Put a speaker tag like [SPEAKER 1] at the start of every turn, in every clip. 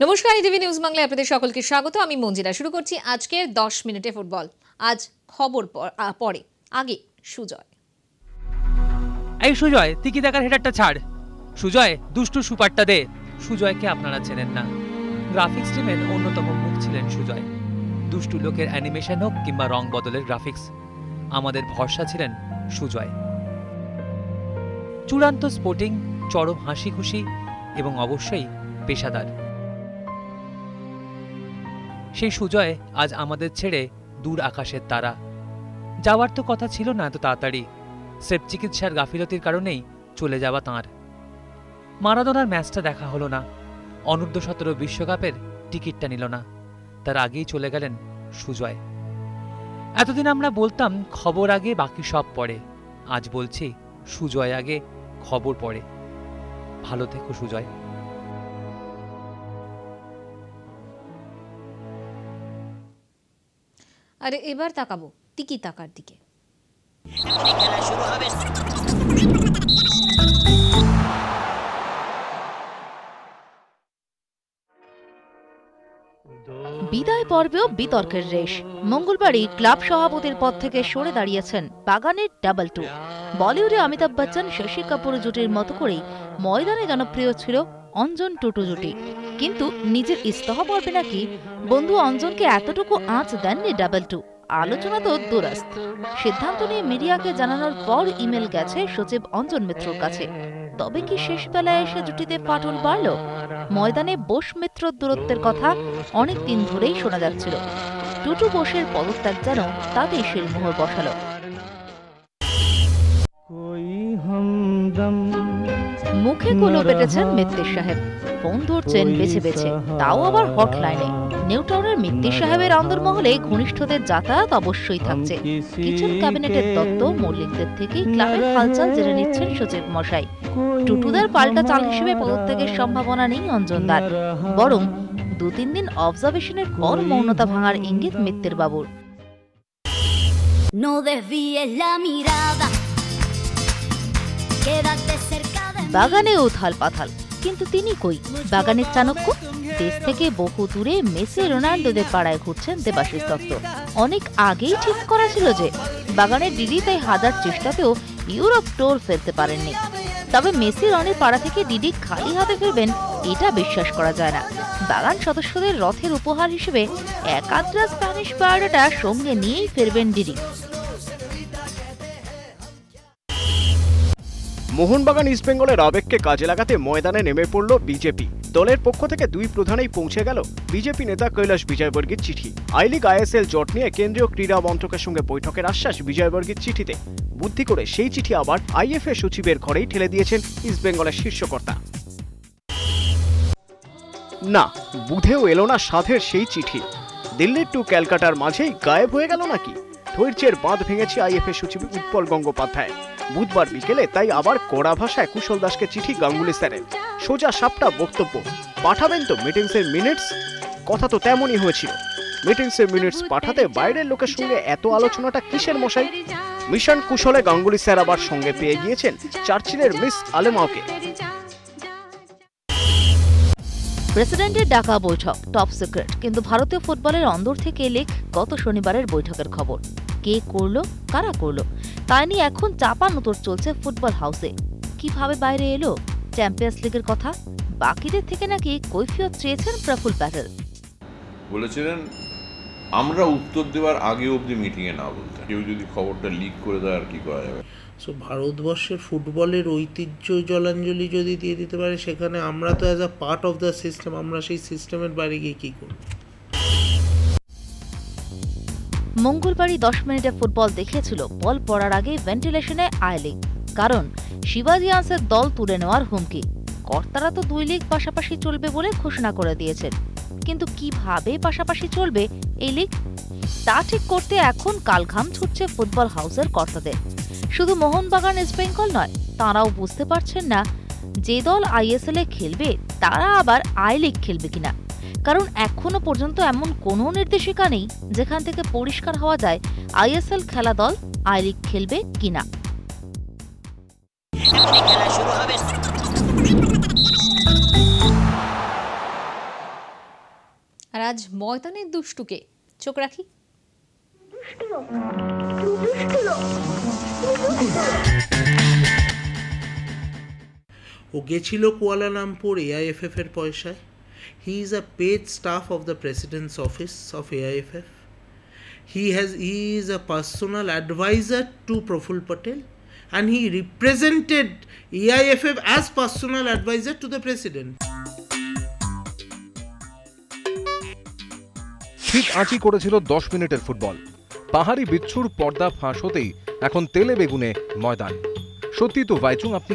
[SPEAKER 1] নমস্কার, ETV news বাংলায় আপনাদের সকলকে স্বাগত। আমি মঞ্জিরা। শুরু করছি আজকের 10 মিনিটে ফুটবল। আজ খবর পরে, আগে সুজয়।
[SPEAKER 2] এই সুজয়, তিকি দেখার হেডারটা ছাড়। সুজয়, দুষ্টু সুপারটা দে। সুজয়কে আপনারা চেনেন না। গ্রাফিক্স টিমের অন্যতম মুখ ছিলেন সুজয়। দুষ্টু লোকের অ্যানিমেশন হোক কিংবা রং বদলের গ্রাফিক্স, আমাদের ভরসা ছিলেন সুজয়। চূড়ান্ত স্পোর্টিং, চরম হাসি খুশি এবং অবশ্যই পেশাদার। সেই সুজয় আজ আমাদের ছেড়ে দূর আকাশের তারা। যাওয়ার তো কথা ছিল না এত তাড়াতাড়ি। স্রেফ চিকিৎসার গাফিলতির কারণেই চলে যাওয়া তাঁর। মারাদোনার ম্যাচটা দেখা হলো না, অনূর্ধ্ব-17 বিশ্বকাপের টিকিটটা নিল না, তার আগেই চলে গেলেন সুজয়। এতদিন আমরা বলতাম খবর আগে বাকি সব পরে। আজ বলছি সুজয় আগে খবর পরে। ভালো থেকো সুজয়।
[SPEAKER 1] আরে এবার তাকাবো তিকি তাকার দিকে।
[SPEAKER 3] বিদায় পর্বেও বিতর্কের রেশ। মঙ্গলবারই ক্লাব সভাপতির পদ থেকে সরে দাঁড়িয়েছেন বাগানের ডাবল টু। বলিউডে অমিতাভ বচ্চন শশী কাপুর জুটির মতো করেই ময়দানে জনপ্রিয় ছিল অঞ্জন টুটু জুটি। কিন্তু নিজের ইস্তফা পর্বে নাকি বন্ধু অঞ্জনকে এতটুকু আঁচ দেননি ডাবল টু। আলোচনা তো দুরাস্ত। সিদ্ধান্ত নিয়ে মিডিয়াকে জানানোর পর ইমেল গেছে সচিব অঞ্জন মিত্রর কাছে। তবে কি শেষ বেলায় এসে জুটিতে ফাটল বাড়ল? ময়দানে বোস মিত্র দূরত্বের কথা অনেক দিন ধরেই শোনা যাচ্ছিল। টুটু বোসের পদত্যাগ যেন তাতেই শিলমোহর বসালো। মুখে কুলো পেটেছেন মিত্তির সাহেব, ফোন ধরছেন বেছে বেছে, তাও আবার হটলাইনে। নিউটাউনের মিত্তির সাহেবের অন্দরমহলে ঘনিষ্ঠদের যাতায়াত অবশ্যই থাকছে। কিচেন ক্যাবিনেটের দত্ত মল্লিকদের থেকেই ক্লাবের হালচাল জেনে নিচ্ছেন সচিব মশাই। টুটুদার পাল্টা চাল হিসেবে পদত্যাগের সম্ভাবনা নেই অঞ্জনদার, বরং 2-3 দিন অবজারভেশনের পর মৌনতা ভাঙার ইঙ্গিত মিত্তির বাবুর। বাগানে উথাল পাথাল, কিন্তু তিনি কই? বাগানের চাণক্য। দেশ থেকে বহু দূরে মেসি রোনাল্ডোদের পাড়ায় ঘুরছেন দেবাশিস দত্ত। অনেক আগেই ঠিক করা ছিল যে বাগানের ডিডি তাই হাজার চেষ্টাতেও ইউরোপ ট্যুর ফেলতে পারেননি। তবে মেসি রনির পাড়া থেকে ডিডি খালি হাতে ফিরবেন এটা বিশ্বাস করা যায় না। বাগান সদস্যদের রথের উপহার হিসেবে একাদ্রা স্প্যানিশ বায়োডাটা সঙ্গে নিয়েই ফিরবেন ডিডি।
[SPEAKER 4] মোহনবাগান ইস্টবেঙ্গলের আবেগকে কাজে লাগাতে ময়দানে নেমে পড়ল বিজেপি। দলের পক্ষ থেকে 2 প্রধানেই পৌঁছে গেল বিজেপি নেতা কৈলাস বিজয়বর্গীর চিঠি। আই লিগ আইএসএল জট নিয়ে কেন্দ্রীয় ক্রীড়া মন্ত্রকের সঙ্গে বৈঠকের আশ্বাস বিজয়বর্গীর চিঠিতে। বুদ্ধি করে সেই চিঠি আবার আইএফএ সচিবের ঘরেই ঠেলে দিয়েছেন ইস্টবেঙ্গলের শীর্ষকর্তা। না, বুধেও এলো না সাধের সেই চিঠি। দিল্লির টু ক্যালকাটার মাঝেই গায়েব হয়ে গেল নাকি? ধৈর্যের বাঁধ ভেঙেছে আইএফএ সচিব উৎপল গঙ্গোপাধ্যায়। বুধবার বিকেলে তাই আবার কড়া ভাষায় কুশল দাসকে চিঠি গাঙ্গুলি স্যারের। সোজা সাপটা বক্তব্য, পাঠাবেন তো মিটিংসের মিনিটস? কথা তো তেমনই হয়েছিল। মিটিংসের মিনিটস পাঠাতে বাইরের লোকের সঙ্গে এত আলোচনাটা কিসের মশাই? মিশন কুশলে গাঙ্গুলি স্যার আবার সঙ্গে পেয়ে গিয়েছেন চার্চিলের মিস আলেমাওকে।
[SPEAKER 3] প্রেসিডেন্টের ডাকা বৈঠক টপ সিক্রেট, কিন্তু ভারতীয় ফুটবলের অন্দর থেকে এলে গত শনিবারের বৈঠকের খবর। কে করলো, কারা করলো, তাই নিয়ে এখন চাপানোতর চলছে ফুটবল হাউসে। কিভাবে বাইরে এলো চ্যাম্পিয়ন্স লিগের কথা? বাকিদের থেকে নাকি কৈফিয়ত চেয়েছেন প্রফুল প্যাটেল।
[SPEAKER 5] বলেছিলেন আমরা উত্তর দেওয়ার আগে অবধি মিটিংয়ে না বলতে, কেউ যদি খবরটা লিক করে দেয় আর কি করা যাবে।
[SPEAKER 6] সো ভারতবর্ষের ফুটবলের ঐতিহ্য জলাঞ্জলি যদি দিয়ে দিতে পারে, সেখানে আমরা তো as a part of the system, আমরা সেই সিস্টেমের বাইরে গিয়ে কী করব?
[SPEAKER 3] মঙ্গলবারই 10 মিনিটে ফুটবল দেখিয়েছিল বল পড়ার আগে ভেন্টিলেশনে আই লিগ। কারণ শিবাজি আনসের দল তুলে নেওয়ার হুমকি। কর্তারা তো 2 লিগ পাশাপাশি চলবে বলে ঘোষণা করে দিয়েছেন, কিন্তু কিভাবে পাশাপাশি চলবে এই লিগ তা ঠিক করতে এখন কালঘাম ছুটছে ফুটবল হাউসের কর্তাদের। শুধু মোহনবাগান ইস্টবেঙ্গল নয়, তাঁরাও বুঝতে পারছেন না যে দল আইএসএল এ খেলবে তারা আবার আই লিগ খেলবে কিনা। কারণ এখনো পর্যন্ত এমন কোনো নির্দেশিকা নেই যেখান থেকে পরিষ্কার হওয়া যায় আইএসএল খেলা দল আই লিগ খেলবে কিনা।
[SPEAKER 1] আর আজ ময়দানের দুষ্টুকে চোখ রাখি।
[SPEAKER 6] ও গেছিল কুয়ালালামপুর AIFF এর পয়সায়। He is a paid staff of the president's office of AIFF. He is a personal advisor to Praful Patel, and he represented AIFF as personal advisor to the president.
[SPEAKER 7] ঠিক আঁচি করেছিল 10 মিনিটের football. পাহাড়ি বিচ্ছুর পর্দা ফাঁস হতেই এখন তেলে বেগুনে ময়দান। সত্যি তো ভাইচুং, আপনি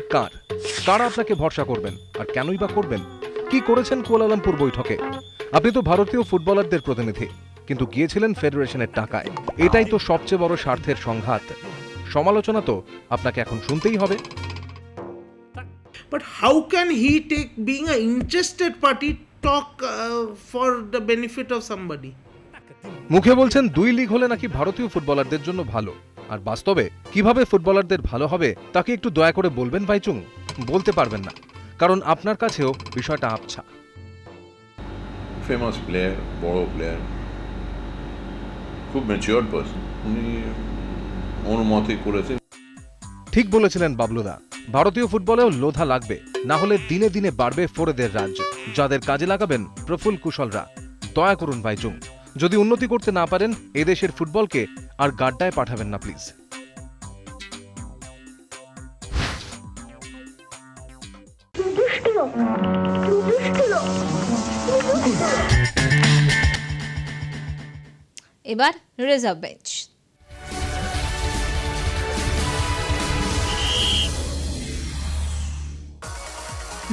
[SPEAKER 7] কারা আপনাকে ভরসা করবেন, আর কেনই বা করবেন? কি করেছেন কুয়ালালামপুর বৈঠকে? আপনি তো ভারতীয় ফুটবলারদের প্রতিনিধি, কিন্তু গিয়েছিলেন ফেডারেশনের টাকায়। এটাই তো সবচেয়ে বড় স্বার্থের সংঘাত। সমালোচনা তো আপনাকে এখন শুনতেই হবে।
[SPEAKER 6] But how can he take, being an interested party, talk for the benefit of somebody?
[SPEAKER 7] মুখে বলছেন 2 লিগ হলে নাকি ভারতীয় ফুটবলারদের জন্য ভালো, আর বাস্তবে কিভাবে ফুটবলারদের ভালো হবে তাকে একটু দয়া করে বলবেন ভাইচুং। বলতে পারবেন না, কারণ আপনার কাছেও বিষয়টা আবছা।
[SPEAKER 5] ফেমাস প্লেয়ার, বড় প্লেয়ার, খুব ম্যাচিওরড পারসন, উনি অনুমতি করেছেন।
[SPEAKER 7] ঠিক বলেছিলেন বাবলুদা, ভারতীয় ফুটবলেও লোধা লাগবে, না হলে দিনে দিনে বাড়বে ফোরেদের রাজ, যাদের কাজে লাগাবেন প্রফুল কুশলরা। দয়া করুন ভাইচুং, যদি উন্নতি করতে না পারেন এদেশের ফুটবলকে আর গাড্ডায় পাঠাবেন না প্লিজ।
[SPEAKER 1] এবার রিজার্ভ বেঞ্চ।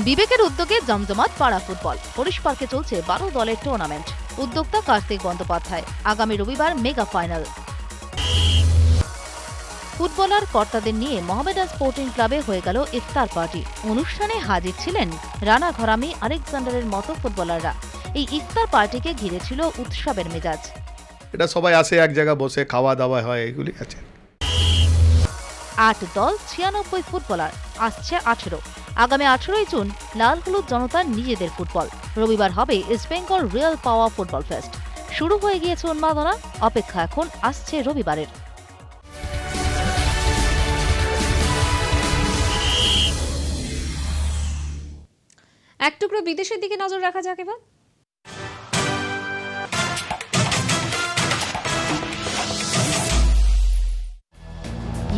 [SPEAKER 3] বিবেকের উদ্যোগে জমজমাট পাড়া ফুটবল। হরিশ পার্কে চলছে 12 দলের টুর্নামেন্ট। উদ্যোক্তা কার্তিক বন্দ্যোপাধ্যায়। আগামী রবিবার মেগা ফাইনাল। ফুটবলার কর্তাদের নিয়ে মোহামেডান স্পোর্টিং ক্লাবে হয়ে গেল ইফতার পার্টি। অনুষ্ঠানে হাজির ছিলেন রানা ঘরামি, আলেকজান্ডারের মতো ফুটবলাররা। এই ইফতার পার্টিকে ঘিরে ছিল উৎসবের মেজাজ।
[SPEAKER 8] এটা সবাই আসে, এক জায়গায় বসে খাওয়া দাওয়া হয়, এগুলি আছে।
[SPEAKER 3] 8 দল, 96 ফুটবলার, আসছে 18। আগামী 18ই জুন লাল হলুদ জনতার নিজেদের ফুটবল। রবিবার হবে ইস্ট বেঙ্গল রিয়াল পাওয়ার ফুটবল ফেস্ট। শুরু হয়ে গিয়েছে উন্মাদনা, অপেক্ষা এখন আসছে রবিবারের।
[SPEAKER 1] এক টুকরো বিদেশের দিকে নজর রাখা যাক এবার।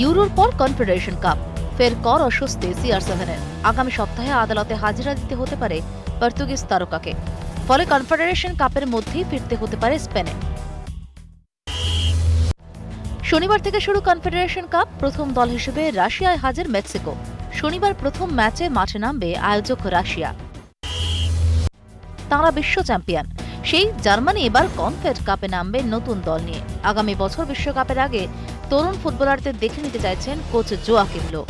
[SPEAKER 3] ইউরোর পর কনফেডারেশন কাপ, ফের কর অস্বস্তি CR7-এর। আগামী সপ্তাহে আদালতে হাজিরা দিতে হতে পারে পর্তুগিজ তারকাকে। ফলে কনফেডারেশন কাপের মধ্যেই ফিরতে হতে পারে স্পেনে। শনিবার থেকে শুরু কনফেডারেশন কাপ। প্রথম দল হিসেবে রাশিয়ায় হাজির মেক্সিকো। শনিবার প্রথম ম্যাচে মাঠে নামবে আয়োজক রাশিয়া। তাঁরা বিশ্ব চ্যাম্পিয়ন সেই জার্মানি এবার কনফেড কাপে নামবে নতুন দল নিয়ে। আগামী বছর বিশ্বকাপের আগে তরুণ ফুটবলারদের দেখে নিতে চাইছেন কোচ জোয়াকিম লো।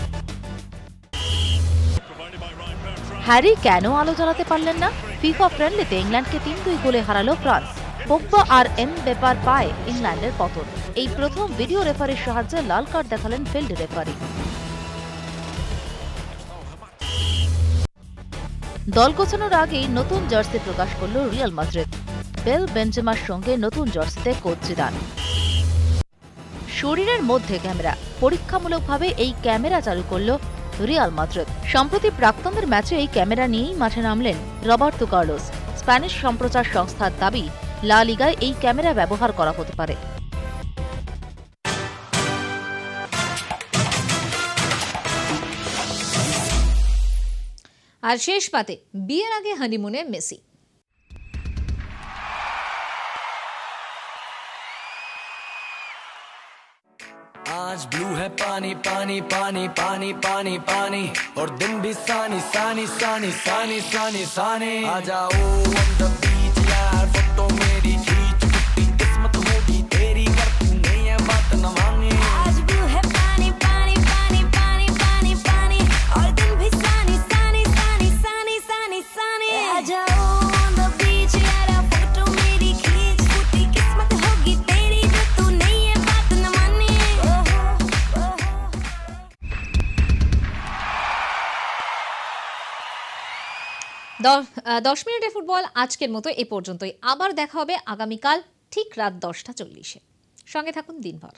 [SPEAKER 3] হ্যারি কেন আলো জ্বালাতে পারলেন না? ফিফা ফ্রেন্ডলিতে ইংল্যান্ডকে 3-2 গোলে হারালো ফ্রান্স। পোগবা আর এমবাপ্পের পায়ে ইংল্যান্ডের পতন। এই প্রথম ভিডিও রেফারির সাহায্যে লাল কার্ড দেখালেন ফিল্ড রেফারি। দল গোছানোর আগেই নতুন জার্সি প্রকাশ করল রিয়াল মাদ্রিদ। বেল বেনজেমার সঙ্গে নতুন জার্সিতে কোচ জিদান। শরীরের মধ্যে ক্যামেরা, পরীক্ষামূলকভাবে এই ক্যামেরা চালু করল রিয়াল মাদ্রিদ। সম্প্রতি প্রাক্তনদের ম্যাচে এই ক্যামেরা নিয়েই মাঠে নামলেন রবার্তো কার্লোস। স্প্যানিশ সম্প্রচার সংস্থার দাবি, লা লিগায় এই ক্যামেরা ব্যবহার করা হতে পারে।
[SPEAKER 1] আর শেষ পাতে বিয়ের আগে হানিমুনে মেসি।
[SPEAKER 9] आज ब्लू है पानी पानी पानी पानी पानी पानी और दिन भी सानी सानी सानी सानी सानी सानी आ जाओ on the beach यार, फोटो मेरी खींच, कुत्ती किस्मत होगी तेरी, कर तू नहीं है बात न मानी। आज ब्लू है पानी पानी पानी पानी पानी पानी और दिन भी सानी सानी सानी सानी सानी सानी आ जाओ on the beach यार, फोटो मेरी खींच, कुत्ती किस्मत होगी तेरी, कर तू नहीं है बात न मानी।
[SPEAKER 1] দশ মিনিটের ফুটবল আজকের মতো এ পর্যন্তই। আবার দেখা হবে আগামীকাল ঠিক রাত 10:40-এ। সঙ্গে থাকুন দিনভর।